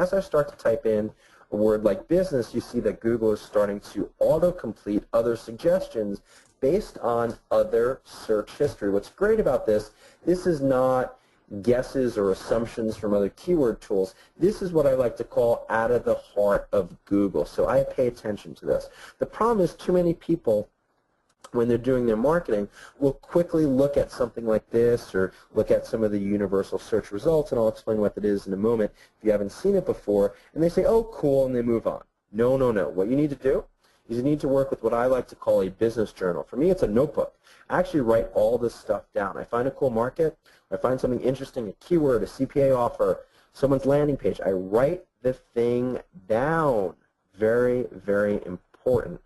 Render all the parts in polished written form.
as I start to type in a word like business, you see that Google is starting to autocomplete other suggestions based on other search history. What's great about this is not guesses or assumptions from other keyword tools. This is what I like to call out of the heart of Google. So I pay attention to this. The problem is too many people, when they're doing their marketing, will quickly look at something like this or look at some of the universal search results, and I'll explain what that is in a moment if you haven't seen it before, and they say, oh, cool, and they move on. No, no, no. What you need to do is you need to work with what I like to call a business journal. For me, it's a notebook. I actually write all this stuff down. I find a cool market, I find something interesting, a keyword, a CPA offer, someone's landing page. I write the thing down. Very, very important.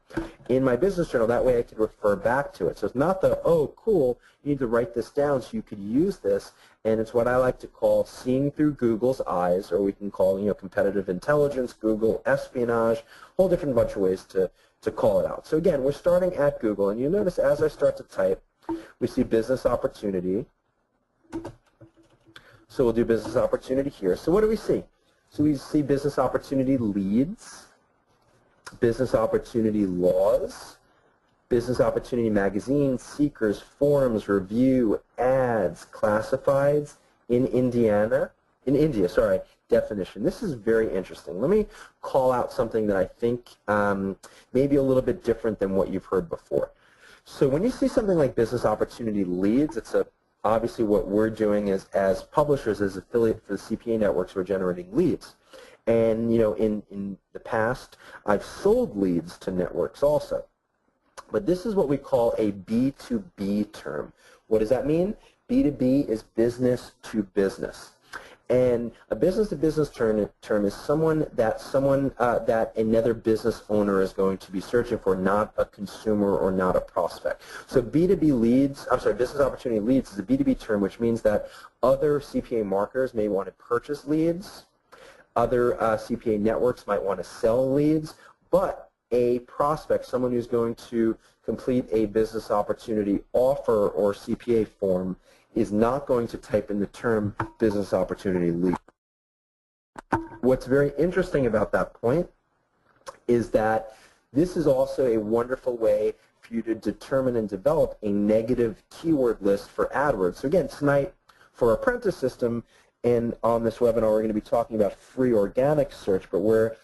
In my business journal, that way I can refer back to it. So it's not the, oh, cool, you need to write this down so you could use this, and it's what I like to call seeing through Google's eyes, or we can call, competitive intelligence, Google espionage, a whole different bunch of ways to call it out. So again, we're starting at Google, and you notice as I start to type, we see business opportunity. So we'll do business opportunity here. So what do we see? So we see business opportunity leads, business opportunity laws, business opportunity magazine, seekers, forums, review, ads, classifieds, in India, definition. This is very interesting. Let me call out something that I think may be a little bit different than what you've heard before. So when you see something like business opportunity leads, it's obviously what we're doing is as publishers, as affiliate for the CPA networks, we're generating leads. And in the past, I've sold leads to networks also. But this is what we call a B2B term. What does that mean? B2B is business to business. And a business-to-business term is someone that another business owner is going to be searching for, not a consumer or not a prospect. So B2B leads, business opportunity leads is a B2B term, which means that other CPA marketers may want to purchase leads, other CPA networks might want to sell leads, but a prospect, someone who's going to complete a business opportunity offer or CPA form, is not going to type in the term business opportunity lead. What's very interesting about that point is that this is also a wonderful way for you to determine and develop a negative keyword list for AdWords. So again, tonight for our apprentice system and on this webinar we're going to be talking about free organic search, but where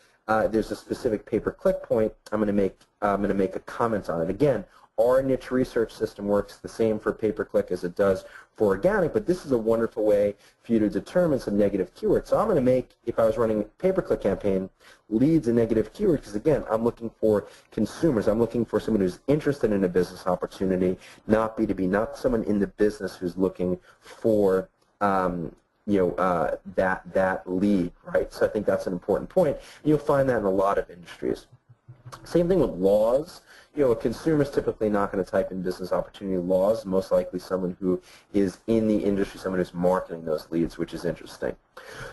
there's a specific pay-per-click point, I'm going to make a comment on it. Again, our niche research system works the same for pay-per-click as it does for organic, but this is a wonderful way for you to determine some negative keywords. So I'm going to make, if I was running a pay-per-click campaign, leads a negative keyword because, again, I'm looking for consumers. I'm looking for someone who's interested in a business opportunity, not B2B, not someone in the business who's looking for that lead, right? So I think that's an important point. You'll find that in a lot of industries. Same thing with laws. A consumer is typically not going to type in business opportunity laws, most likely someone who is in the industry, someone who's marketing those leads, which is interesting.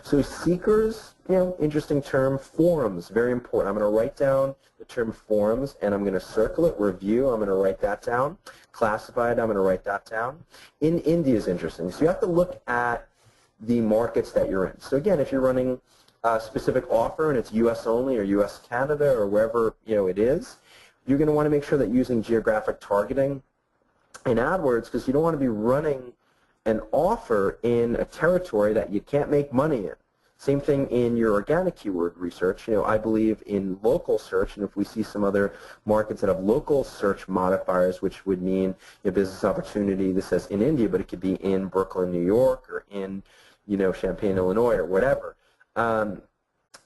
So seekers, interesting term. Forums, very important. I'm going to write down the term forums, and I'm going to circle it. Review, I'm going to write that down. Classified, I'm going to write that down. In India is interesting. So you have to look at the markets that you're in. So again, if you're running a specific offer and it's U.S. only or U.S. Canada or wherever it is, you're going to want to make sure that using geographic targeting in AdWords, because you don't want to be running an offer in a territory that you can't make money in. Same thing in your organic keyword research. I believe in local search, and if we see some other markets that have local search modifiers, which would mean business opportunity, this says in India, but it could be in Brooklyn, New York, or in Champaign, Illinois, or whatever.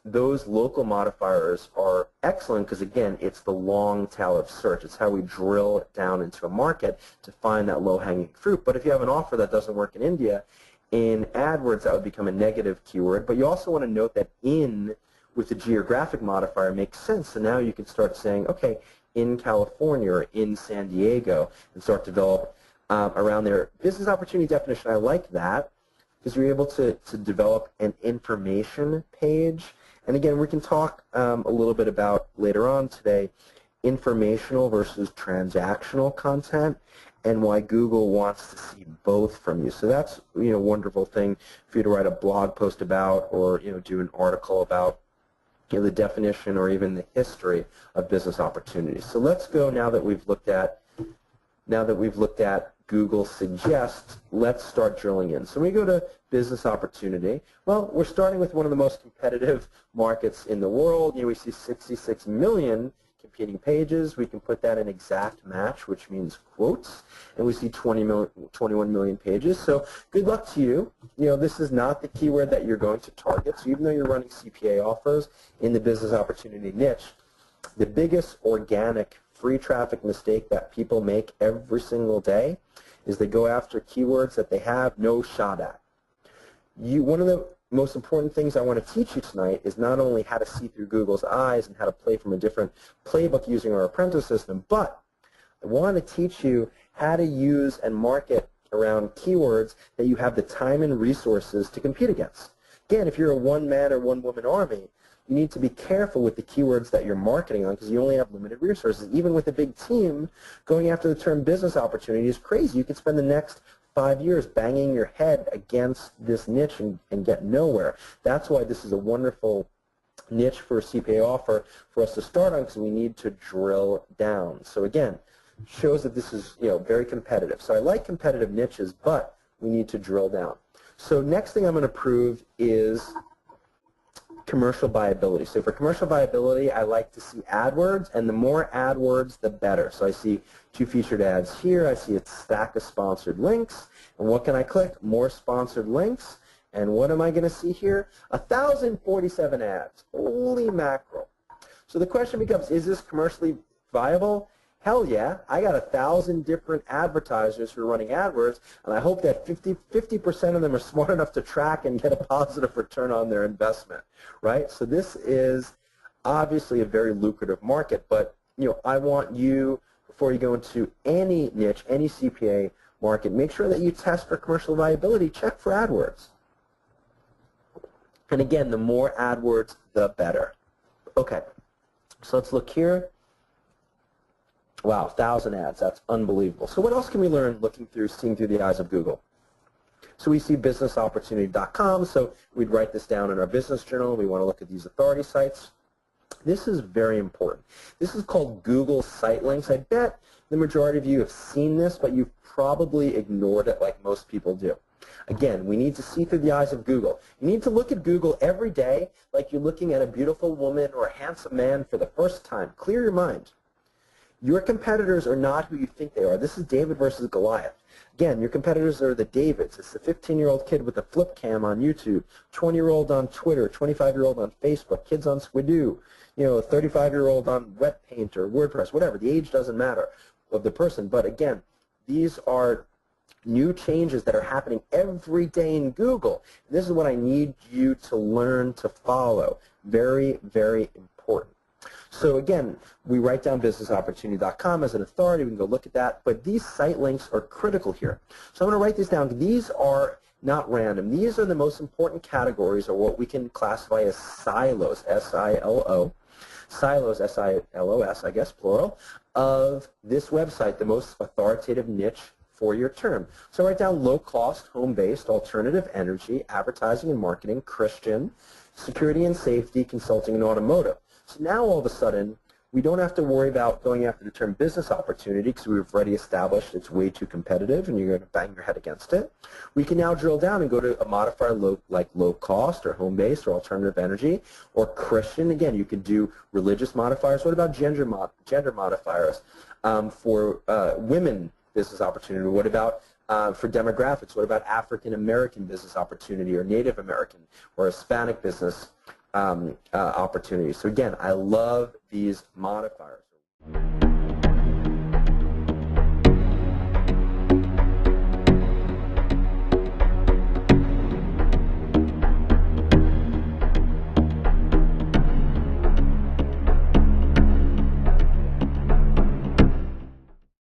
Those local modifiers are excellent because, again, it's the long tail of search. It's how we drill it down into a market to find that low-hanging fruit. But if you have an offer that doesn't work in India, in AdWords that would become a negative keyword. But you also want to note that in with the geographic modifier makes sense. So now you can start saying, okay, in California or in San Diego, and start to develop around there. Business opportunity definition, I like that because you're able to develop an information page. And again, we can talk a little bit about later on today informational versus transactional content, and why Google wants to see both from you. So that's a wonderful thing for you to write a blog post about, or do an article about the definition or even the history of business opportunities. So let's go, now that we've looked at Google Suggest, let's start drilling in. So when we go to business opportunity, well, we're starting with one of the most competitive markets in the world. We see 66 million competing pages. We can put that in exact match, which means quotes, and we see 21 million pages. So good luck to you. This is not the keyword that you're going to target. So even though you're running CPA offers in the business opportunity niche, the biggest organic free traffic mistake that people make every single day is they go after keywords that they have no shot at. One of the most important things I want to teach you tonight is not only how to see through Google's eyes and how to play from a different playbook using our apprentice system, but I want to teach you how to use and market around keywords that you have the time and resources to compete against. Again, if you're a one-man or one-woman army, you need to be careful with the keywords that you're marketing on because you only have limited resources. Even with a big team, going after the term business opportunity is crazy. You could spend the next 5 years banging your head against this niche and get nowhere. That's why this is a wonderful niche for a CPA offer for us to start on, because we need to drill down. So again, shows that this is very competitive. So I like competitive niches, but we need to drill down. So next thing I'm going to prove is commercial viability. So for commercial viability, I like to see AdWords, and the more AdWords, the better. So I see 2 featured ads here. I see a stack of sponsored links. And what can I click? More sponsored links. And what am I going to see here? 1,047 ads. Holy mackerel. So the question becomes, is this commercially viable? Hell yeah. I got 1,000 different advertisers who are running AdWords, and I hope that 50% of them are smart enough to track and get a positive return on their investment, right? So this is obviously a very lucrative market, but I want you, before you go into any niche, any CPA market, make sure that you test for commercial viability. Check for AdWords. And again, the more AdWords, the better. Okay, so let's look here. Wow, 1,000 ads. That's unbelievable. So what else can we learn seeing through the eyes of Google? So we see businessopportunity.com. So we'd write this down in our business journal. We want to look at these authority sites. This is very important. This is called Google Site Links. I bet the majority of you have seen this, but you've probably ignored it like most people do. Again, we need to see through the eyes of Google. You need to look at Google every day like you're looking at a beautiful woman or a handsome man for the first time. Clear your mind. Your competitors are not who you think they are. This is David versus Goliath. Again, your competitors are the Davids. It's the 15-year-old kid with a flip cam on YouTube, 20-year-old on Twitter, 25-year-old on Facebook, kids on Squidoo, a 35-year-old on Wet Paint or WordPress, whatever. The age doesn't matter of the person. But again, these are new changes that are happening every day in Google. This is what I need you to learn to follow. Very, very important. So again, we write down businessopportunity.com as an authority. We can go look at that. But these site links are critical here. So I'm going to write this down. These are not random. These are the most important categories, or what we can classify as silos, S-I-L-O, silos, S-I-L-O-S, I guess, plural, of this website, the most authoritative niche for your term. So write down low cost, home-based, alternative energy, advertising and marketing, Christian, security and safety, consulting and automotive. So now all of a sudden, we don't have to worry about going after the term business opportunity because we've already established it's way too competitive and you're going to bang your head against it. We can now drill down and go to a modifier like low cost or home-based or alternative energy or Christian. Again, you could do religious modifiers. What about gender modifiers for women business opportunity? What about for demographics? What about African American business opportunity or Native American or Hispanic business opportunities? So again, I love these modifiers.